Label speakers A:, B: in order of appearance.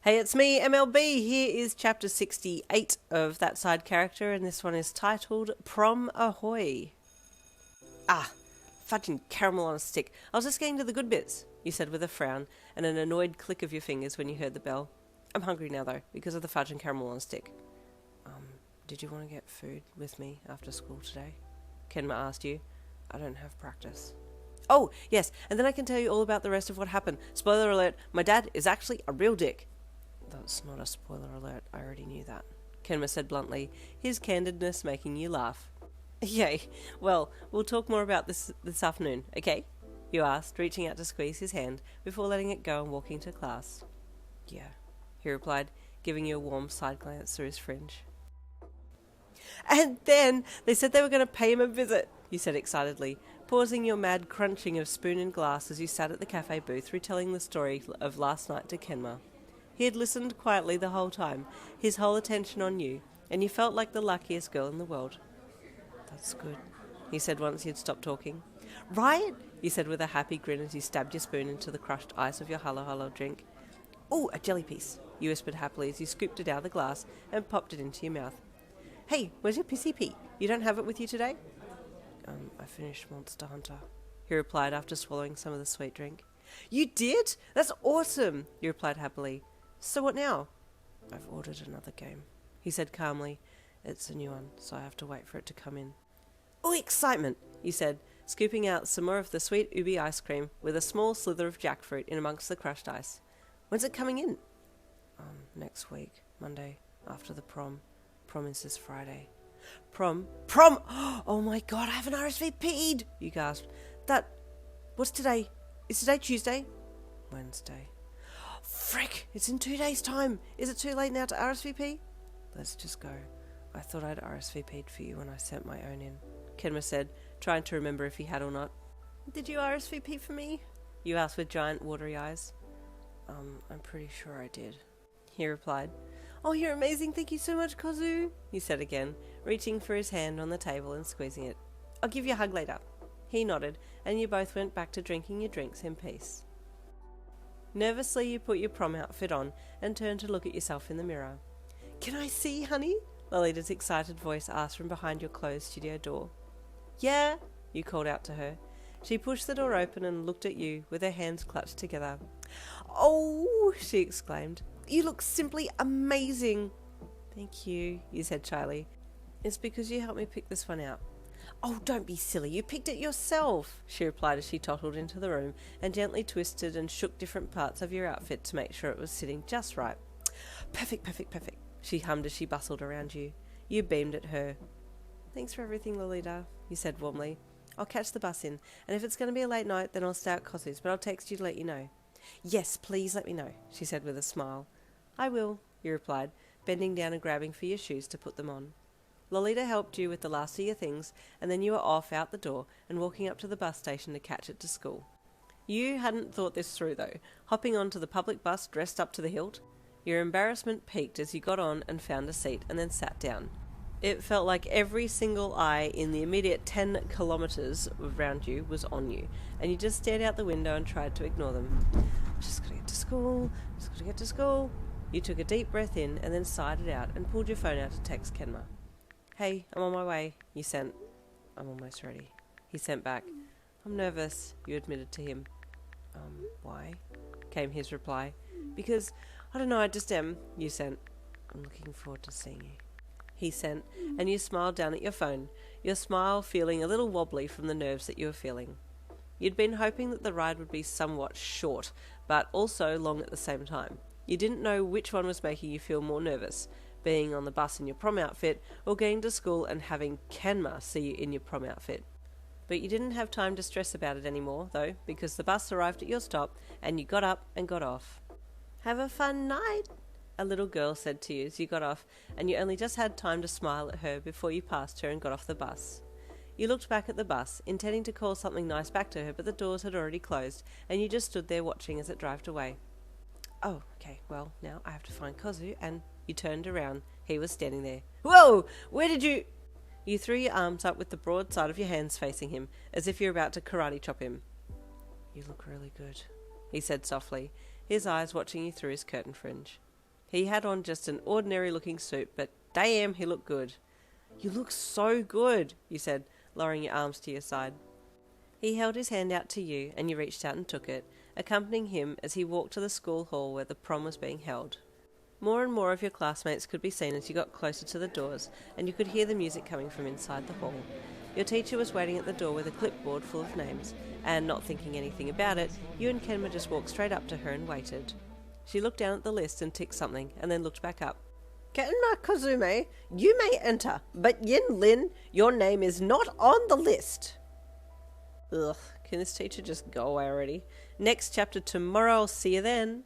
A: Hey, it's me, MLB. Here is chapter 68 of That Side Character, and this one is titled Prom Ahoy. Ah, fudge and caramel on a stick. I was just getting to the good bits, you said with a frown and an annoyed click of your fingers when you heard the bell. I'm hungry now, though, because of the fudge and caramel on a stick. Did you want to get food with me after school today? Kenma asked you. I don't have practice. Oh, yes, and then I can tell you all about the rest of what happened. Spoiler alert, my dad is actually a real dick. That's not a spoiler alert, I already knew that, Kenma said bluntly, his candidness making you laugh. Yay, well, we'll talk more about this afternoon, okay? You asked, reaching out to squeeze his hand before letting it go and walking to class. Yeah, he replied, giving you a warm side glance through his fringe. And then they said they were going to pay him a visit, you said excitedly, pausing your mad crunching of spoon and glass as you sat at the cafe booth retelling the story of last night to Kenma. He had listened quietly the whole time, his whole attention on you, and you felt like the luckiest girl in the world. That's good, he said once he had stopped talking. Right? You said with a happy grin as you stabbed your spoon into the crushed ice of your halo drink. Oh, a jelly piece, you whispered happily as you scooped it out of the glass and popped it into your mouth. Hey, where's your pissy pea? You don't have it with you today? I finished Monster Hunter, he replied after swallowing some of the sweet drink. You did? That's awesome, you replied happily. So what now? I've ordered another game, he said calmly. It's a new one, so I have to wait for it to come in. Oh, excitement, you said, scooping out some more of the sweet ubi ice cream with a small slither of jackfruit in amongst the crushed ice. When's it coming in? Next week, Monday, after the prom. Prom is this Friday. Prom? Oh my god, I haven't RSVP'd, you gasped. What's today? Is today Tuesday? Wednesday. Frick, it's in 2 days' time. Is it too late now to RSVP? Let's just go. I thought I'd RSVP'd for you when I sent my own in, Kenma said, trying to remember if he had or not. Did you RSVP for me? You asked with giant watery eyes. I'm pretty sure I did, he replied. Oh, you're amazing, thank you so much, Kozu, you said again, reaching for his hand on the table and squeezing it. I'll give you a hug later. He nodded, and you both went back to drinking your drinks in peace. Nervously, you put your prom outfit on and turned to look at yourself in the mirror. Can I see, honey? Lolita's excited voice asked from behind your closed studio door. Yeah, you called out to her. She pushed the door open and looked at you with her hands clutched together. Oh, she exclaimed. You look simply amazing. Thank you, you said shyly. It's because you helped me pick this one out. Oh, don't be silly. You picked it yourself, she replied as she tottled into the room and gently twisted and shook different parts of your outfit to make sure it was sitting just right. Perfect, she hummed as she bustled around you. You beamed at her. Thanks for everything, Lolita, you said warmly. I'll catch the bus in, and if it's going to be a late night, then I'll stay at Kozu's, but I'll text you to let you know. Yes, please let me know, she said with a smile. I will, you replied, bending down and grabbing for your shoes to put them on. Lolita helped you with the last of your things, and then you were off out the door and walking up to the bus station to catch it to school. You hadn't thought this through, though, hopping onto the public bus dressed up to the hilt. Your embarrassment peaked as you got on and found a seat and then sat down. It felt like every single eye in the immediate 10 kilometres around you was on you, and you just stared out the window and tried to ignore them. Just gotta get to school. You took a deep breath in and then sighed it out and pulled your phone out to text Kenma. Hey, I'm on my way, you sent. I'm almost ready, he sent back. I'm nervous, you admitted to him. Why? Came his reply. Because, I don't know, I just am, you sent. I'm looking forward to seeing you, he sent, and you smiled down at your phone, your smile feeling a little wobbly from the nerves that you were feeling. You'd been hoping that the ride would be somewhat short, but also long at the same time. You didn't know which one was making you feel more nervous, being on the bus in your prom outfit or getting to school and having Kenma see you in your prom outfit. But you didn't have time to stress about it anymore, though, because the bus arrived at your stop and you got up and got off. Have a fun night, a little girl said to you as you got off, and you only just had time to smile at her before you passed her and got off the bus. You looked back at the bus, intending to call something nice back to her, but the doors had already closed, and you just stood there watching as it drove away. Oh, okay, well, now I have to find Kozu, and you turned around. He was standing there. Whoa! Where did you... You threw your arms up with the broad side of your hands facing him, as if you were about to karate chop him. You look really good, he said softly, his eyes watching you through his curtain fringe. He had on just an ordinary looking suit, but damn, he looked good. You look so good, you said, lowering your arms to your side. He held his hand out to you, and you reached out and took it, accompanying him as he walked to the school hall where the prom was being held. More and more of your classmates could be seen as you got closer to the doors, and you could hear the music coming from inside the hall. Your teacher was waiting at the door with a clipboard full of names, and not thinking anything about it, you and Kenma just walked straight up to her and waited. She looked down at the list and ticked something, and then looked back up.
B: Kenma Kozume, you may enter, but Yin Lin, your name is not on the list.
A: Ugh, can this teacher just go away already? Next chapter tomorrow, I'll see you then.